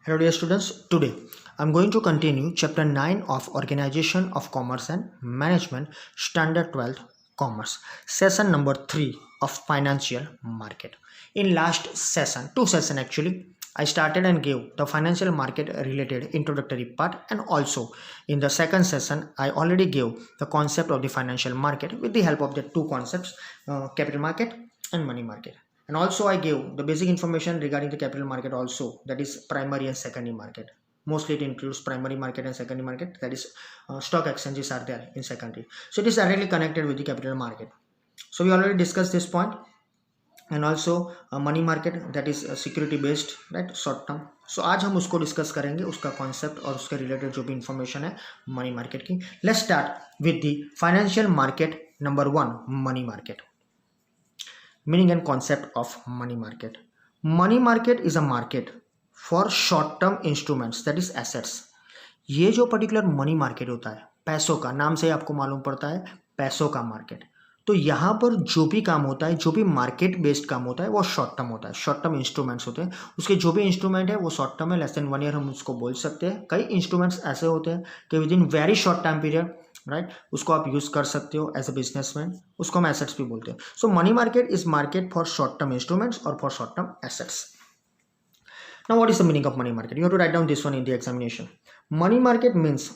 Hello dear students, today I am going to continue chapter 9 of Organization of Commerce and Management Standard 12 Commerce, session number 3 of Financial Market. In last session, two sessions actually, I started and gave the financial market related introductory part, and also in the second session I already gave the concept of the financial market with the help of the two concepts, capital market and money market. And also I gave the basic information regarding the capital market also, that is primary and secondary market. Mostly it includes primary market and secondary market, that is stock exchanges are there in secondary. So it is directly connected with the capital market. So we already discussed this point. And also money market, that is security based, right, short term. So आज हम उसको discuss करेंगे, उसका concept और उसके related जो भी information है मनी मार्केट की. Let's start with the financial market number 1, money market. Meaning and concept of money market. Money market is a market for short term instruments, that is assets. ये जो particular money market होता है, पैसों का, नाम से आपको मालूम पड़ता है पैसों का मार्केट. तो यहाँ पर जो भी काम होता है, जो भी मार्केट बेस्ड काम होता है, वो शॉर्ट टर्म होता है. शॉर्ट टर्म इंस्ट्रूमेंट्स होते हैं, उसके जो भी इंस्ट्रूमेंट है वो शॉर्ट टर्म है, लेस देन 1 ईयर हम उसको बोल सकते हैं. कई इंस्ट्रूमेंट्स ऐसे होते हैं कि with in very short time period, right, उसको आप यूज कर सकते हो एज अ बिजनेसमैन, उसको हम एसेट्स भी बोलते हैं. So money market is market for short term instruments और for short term assets. Now what is the meaning of money market? You have to write down this one in the examination. Money market means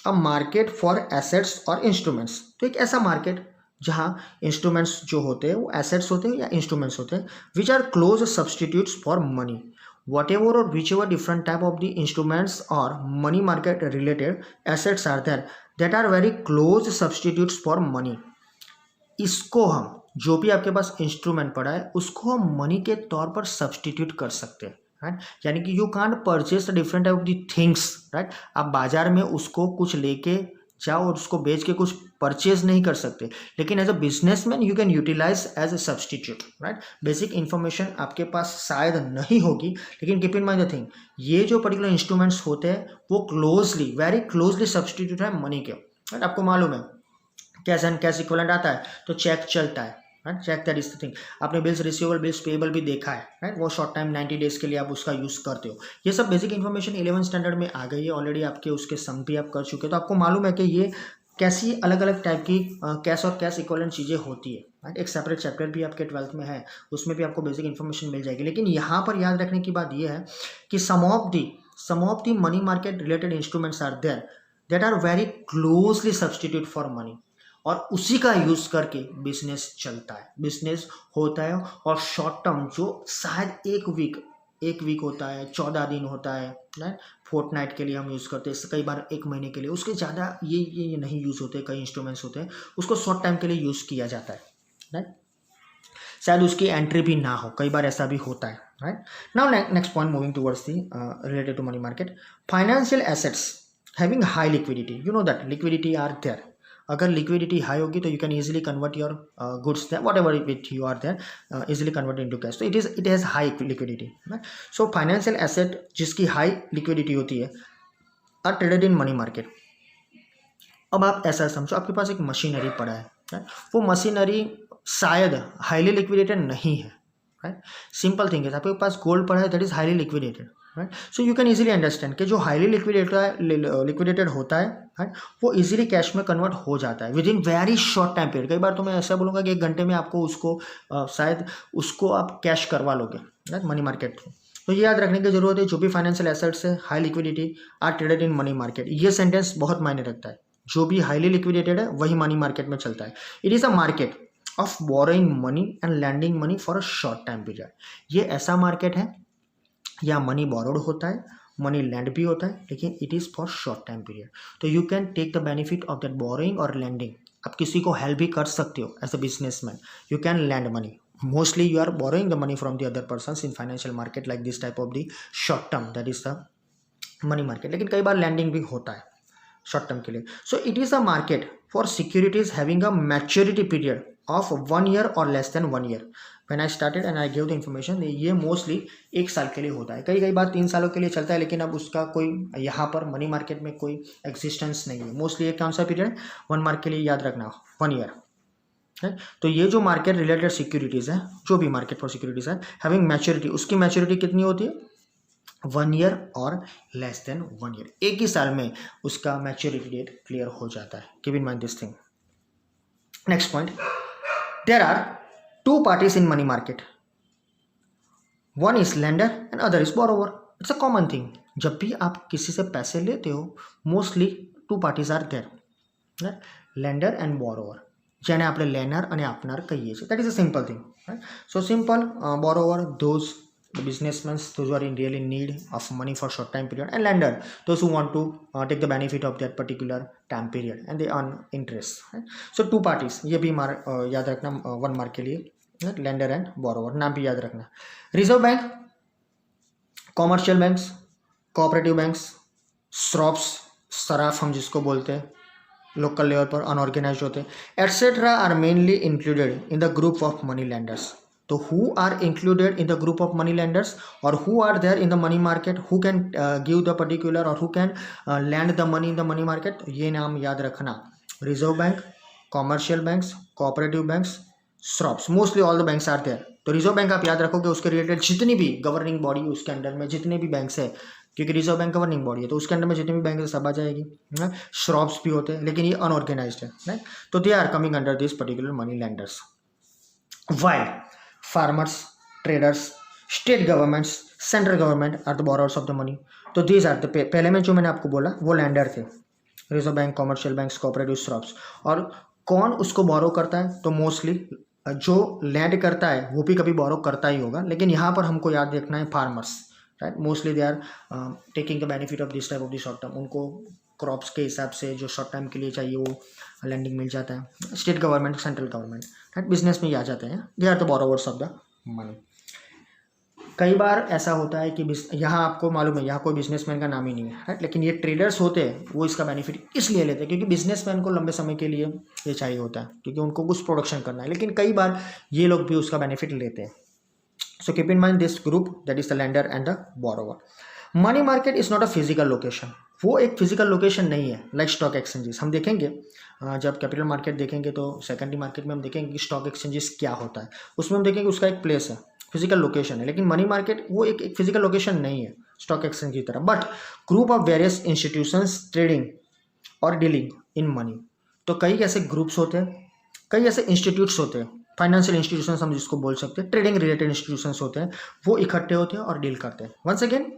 a market for assets or instruments. तो एक ऐसा market जहाँ instruments जो होते हैं वो assets होते हैं या इंस्ट्रूमेंट्स होते हैं, which are close substitutes for money. whatever or whichever different type of the instruments or money market related assets are there that are very close substitutes for money. इसको हम, जो भी आपके पास इंस्ट्रूमेंट पड़ा है उसको हम मनी के तौर पर सब्सटीट्यूट कर सकते हैं, राइट. यानी कि you can't purchase different type of the things, right. आप बाजार में उसको कुछ लेके जाओ और उसको बेच के कुछ परचेज नहीं कर सकते, लेकिन as a businessman you can utilise as a substitute, right. Basic information आपके पास शायद नहीं होगी, लेकिन keep in mind the thing, ये जो पर्टिकुलर इंस्ट्रूमेंट्स होते हैं वो क्लोजली, वेरी क्लोजली सब्सटीट्यूट है मनी के, राइट. आपको मालूम है कैश एंड कैश इक्विवेलेंट आता है तो चेक चलता है, right. Cheque, that is the thing. आपने बिल्स रिसीवेबल, बिल्स पेएबल भी देखा है, राइट. वो शॉर्ट टाइम 90 डेज के लिए आप उसका यूज करते हो. ये सब बेसिक इन्फॉर्मेशन 11 स्टैंडर्ड में आ गई है ऑलरेडी, आपके उसके सम भी आप कर चुके हो, तो आपको मालूम है कि ये कैसी अलग अलग टाइप की कैश और कैश इक्विवेलेंट चीज़ें होती है, राइट. एक सेपरेट चैप्टर भी आपके 12th में है, उसमें भी आपको बेसिक इन्फॉर्मेशन मिल जाएगी. लेकिन यहाँ पर याद रखने की बात यह है कि some of the money market related instruments are there that are very closely substitute for money, और उसी का यूज करके बिजनेस चलता है, बिजनेस होता है. और शॉर्ट टर्म जो शायद एक वीक होता है, 14 दिन होता है, राइट. फोर्टनाइट के लिए हम यूज़ करते हैं, कई बार 1 महीने के लिए, उसके ज़्यादा ये नहीं यूज़ होते. कई इंस्ट्रूमेंट्स होते हैं उसको शॉर्ट टाइम के लिए यूज़ किया जाता है, राइट. शायद उसकी एंट्री भी ना हो, कई बार ऐसा भी होता है, right. Now next point, moving towards the related to money market, financial assets having high liquidity. You know that liquidity are there. अगर लिक्विडिटी हाई होगी तो you can easily convert your goods there, whatever with you are there, easily convert into cash. तो it has high liquidity, right. So financial asset जिसकी high liquidity होती है are traded in money market. अब आप ऐसा समझो, आपके पास एक मशीनरी पड़ा है, राइट. वो मशीनरी शायद हाईली लिक्विडेटेड नहीं है, राइट. सिंपल थिंग है, आपके पास गोल्ड पड़ा है that is highly liquidated, right. So you can easily understand कि जो हाईली लिक्विडेटेड होता है, राइट, वो इजीली कैश में कन्वर्ट हो जाता है with in very short time period. कई बार तो मैं ऐसा बोलूँगा कि 1 घंटे में आपको उसको शायद उसको आप कैश करवा लोगे, राइट, मनी मार्केट. तो ये याद रखने की जरूरत है, जो भी फाइनेंशियल एसेट्स है high liquidity are traded in money market. ये सेंटेंस बहुत मायने रखता है, जो भी हाईली लिक्विडेटेड है वही मनी मार्केट में चलता है. It is a market of borrowing money and lending money for a short time period. ये ऐसा मार्केट है या मनी बोरोड होता है, मनी लैंड भी होता है, लेकिन it is for short time period. तो you can take the benefit of that borrowing और लैंडिंग. आप किसी को हेल्प भी कर सकते हो as a businessman, you can lend money. Mostly you are borrowing the money from the other persons in financial market like this type of the short term, that is the money market. लेकिन कई बार landing भी होता है short term के लिए. So it is a market for securities having a maturity period of 1 year और less than 1 year. When I started and I give the information, ये mostly 1 साल के लिए होता है, कई बार 3 सालों के लिए चलता है, लेकिन अब उसका कोई यहाँ पर मनी मार्केट में कोई एग्जिस्टेंस नहीं है. मोस्टली एक कौन सा पीरियड, 1 मार्क के लिए याद रखना, 1 ईयर, है. तो ये जो मार्केट रिलेटेड सिक्योरिटीज़ है, जो भी मार्केट फॉर सिक्योरिटीज़ है हैविंग मैच्योरिटी, उसकी मैच्योरिटी कितनी होती है, 1 ईयर और लेस देन 1 ईयर, एक ही साल में उसका मैच्योरिटी डेट क्लियर हो जाता है. Keep in mind this thing. Next point, there are two parties in money market. One is lender and other is borrower. It's a common thing. जब भी आप किसी से पैसे लेते हो, mostly two parties are there, lender and borrower, જેને આપણે લેનર અને આપનાર કહીએ છીએ. That is a simple thing, right. So simple, borrower those the businessmen, those who are in really need of money for short time period, and lender, those who want to take the benefit of that particular time period and they earn interest, right? So two parties, ये भी याद रखना 1 mark के लिए, lender and borrower, नाम भी याद रखना. Reserve bank, commercial banks, cooperative banks, श्रॉप्स, Saraf हम जिसको बोलते हैं, लोकल लेवल पर अनऑर्गेनाइज होते हैं, etcetera are mainly included in the group of money lenders. तो who are included in the group of money lenders और who are there in the money market, who can give the particular और who can lend the money in the money market, ये नाम याद रखना. Reserve bank, commercial banks, cooperative banks, shroffs, mostly all the banks are there. तो reserve bank आप याद रखोगे, उसके रिलेटेड जितनी भी गवर्निंग बॉडी उसके अंडर में जितने भी बैंक्स है, क्योंकि रिजर्व बैंक गवर्निंग बॉडी है तो उसके अंदर में जितने भी बैंक है सब आ जाएगी. श्रॉप्स भी होते हैं लेकिन ये अनऑर्गेनाइज्ड है, राइट. तो they are coming under this particular money lenders. While farmers, traders, state governments, central government are the borrowers of the money. So these are the, पहले में जो मैंने आपको बोला वो लैंडर थे, reserve bank, commercial banks, cooperative, shroffs. और कौन उसको बोरो करता है, तो मोस्टली जो लैंड करता है वो भी कभी बोरो करता ही होगा, लेकिन यहाँ पर हमको याद रखना है farmers, right. Mostly they are taking the benefit of this type of the short term. उनको क्रॉप्स के हिसाब से जो शॉर्ट टाइम के लिए चाहिए वो लैंडिंग मिल जाता है. State government, central government, right, business में ही आ जाते हैं. They are the borrowers of the money. कई बार ऐसा होता है कि यहाँ आपको मालूम है यहाँ कोई बिजनेसमैन का नाम ही नहीं है, राइट, लेकिन ये ट्रेडर्स होते हैं वो इसका बेनिफिट इसलिए लेते हैं क्योंकि बिजनेसमैन को लंबे समय के लिए ये चाहिए होता है क्योंकि उनको कुछ प्रोडक्शन करना है, लेकिन कई बार ये लोग भी उसका बेनिफिट लेते हैं. So keep in mind this group, that is the lender and the borrower. Money market is not a physical location. वो एक फिजिकल लोकेशन नहीं है लाइक स्टॉक एक्सचेंजेस. हम देखेंगे जब कैपिटल मार्केट देखेंगे तो सेकेंडरी मार्केट में हम देखेंगे कि स्टॉक एक्सचेंजेस क्या होता है, उसमें हम देखेंगे उसका एक प्लेस है, फिजिकल लोकेशन है. लेकिन मनी मार्केट वो एक फिजिकल लोकेशन नहीं है स्टॉक एक्सचेंज की तरह, but group of various institutions trading और डीलिंग इन मनी. तो कई ऐसे ग्रुप्स होते हैं, कई ऐसे इंस्टीट्यूट्स होते हैं, फाइनेंशियल इंस्टीट्यूशंस हम जिसको बोल सकते हैं, ट्रेडिंग रिलेटेड इंस्टीट्यूशंस होते हैं, वो इकट्ठे होते हैं और डील करते हैं. Once again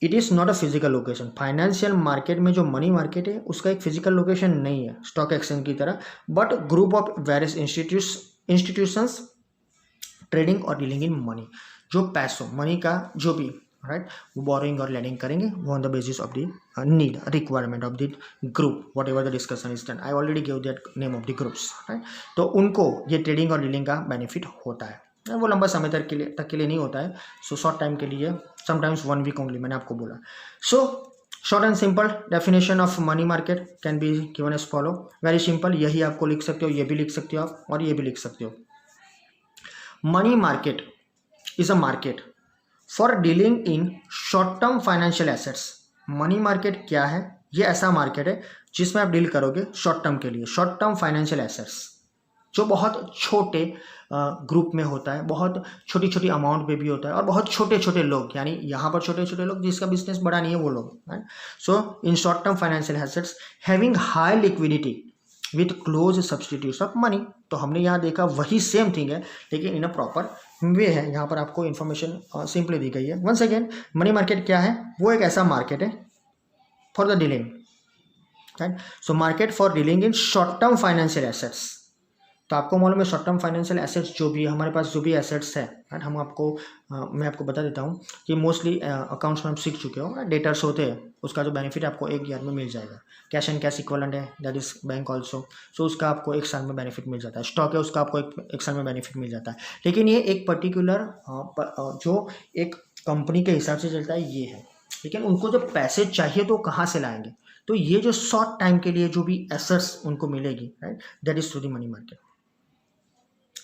it is not a physical location. Financial market में जो मनी मार्केट है उसका एक फिजिकल लोकेशन नहीं है स्टॉक एक्सचेंज की तरह, but group of various institutions trading और डीलिंग इन मनी. जो पैसों मनी का जो भी, राइट, वो बोरोइंग और लेंडिंग करेंगे वो on the basis of the need requirement of the group, what ever the discussion is done. I already give that name of the groups, right. तो उनको ये ट्रेडिंग और डीलिंग का बेनिफिट होता है. वो लंबा समय तक के लिए नहीं होता है, सो शॉर्ट टाइम के लिए, समटाइम्स 1 वीक ओनली, मैंने आपको बोला. So short and simple definition of money market can be given as follow. Very simple, यही आपको लिख सकते हो, ये भी लिख सकते हो आप और ये भी लिख सकते हो. Money market is a market for dealing in short term financial assets. Money market क्या है, ये ऐसा मार्केट है जिसमें आप डील करोगे शॉर्ट टर्म के लिए, शॉर्ट टर्म फाइनेंशियल एसेट्स, जो बहुत छोटे ग्रुप में होता है, बहुत छोटी छोटी अमाउंट पे भी होता है और बहुत छोटे छोटे लोग, यानी यहाँ पर छोटे छोटे लोग जिसका बिजनेस बड़ा नहीं है वो लोग, right. So in short term financial assets having high liquidity with close substitutes of money. तो हमने यहाँ देखा वही सेम थिंग है लेकिन इन अ प्रॉपर वे है. यहाँ पर आपको इन्फॉर्मेशन सिंपली दी गई है. वंस अगेन मनी मार्केट क्या है, वो एक ऐसा मार्केट है for the dealing, right. So market for dealing in short term financial assets. तो आपको मालूम है शॉर्ट टर्म फाइनेंशियल एसेट्स जो भी हमारे पास जो भी एसेट्स है, राइट, हम आपको मैं आपको बता देता हूँ कि मोस्टली अकाउंट्स में हम सीख चुके हो, डेटर्स होते हैं, उसका जो बेनिफिट आपको 1 ईयर में मिल जाएगा. कैश एंड कैश इक्वलेंट है, दैट इज बैंक ऑल्सो, सो उसका आपको 1 साल में बेनिफिट मिल जाता है. स्टॉक है उसका आपको एक साल में बेनिफिट मिल जाता है. लेकिन ये एक पर्टिकुलर जो एक कंपनी के हिसाब से चलता है ये है, लेकिन उनको जब पैसे चाहिए तो कहाँ से लाएंगे, तो ये जो शॉर्ट टाइम के लिए जो भी एसेट्स उनको मिलेगी, right, that is through the money market.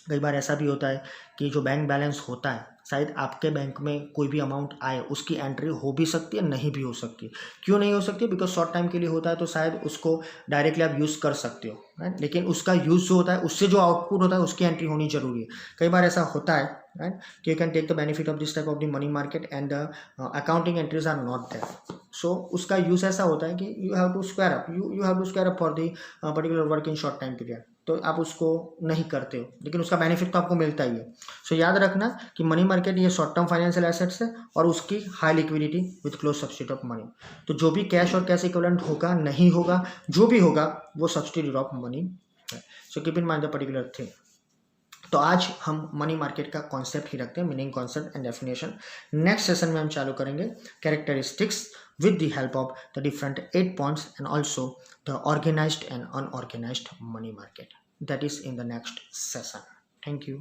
कई बार ऐसा भी होता है कि जो बैंक बैलेंस होता है, शायद आपके बैंक में कोई भी अमाउंट आए, उसकी एंट्री हो भी सकती है, नहीं भी हो सकती। क्यों नहीं हो सकती? बिकॉज शॉर्ट टाइम के लिए होता है, तो शायद उसको डायरेक्टली आप यूज़ कर सकते हो, राइट। लेकिन उसका यूज़ जो होता है, उससे जो आउटपुट होता है, उसकी एंट्री होनी जरूरी है। कई बार ऐसा होता है, राइट, कि you can take the benefit of this type of the money market and the accounting entries are not there. So उसका यूज़ ऐसा होता है कि you have to square up, you have to square up for the particular work in short time period, तो आप उसको नहीं करते हो, लेकिन उसका बेनिफिट तो आपको मिलता ही है। सो याद रखना कि मनी मार्केट ये शॉर्ट टर्म फाइनेंशियल एसेट्स है और उसकी high liquidity with close substitute of money. तो जो भी कैश और कैश इक्विवेलेंट होगा, नहीं होगा, जो भी होगा, वो सब्स्टिट्यूट ऑफ मनी है। So keep in mind the particular thing. तो आज हम मनी मार्केट का कॉन्सेप्ट ही रखते हैं, meaning, concept and definition. Next session में हम चालू करेंगे characteristics with the help of the different 8 points and also the organized and unorganized money market. That is in the next session. Thank you.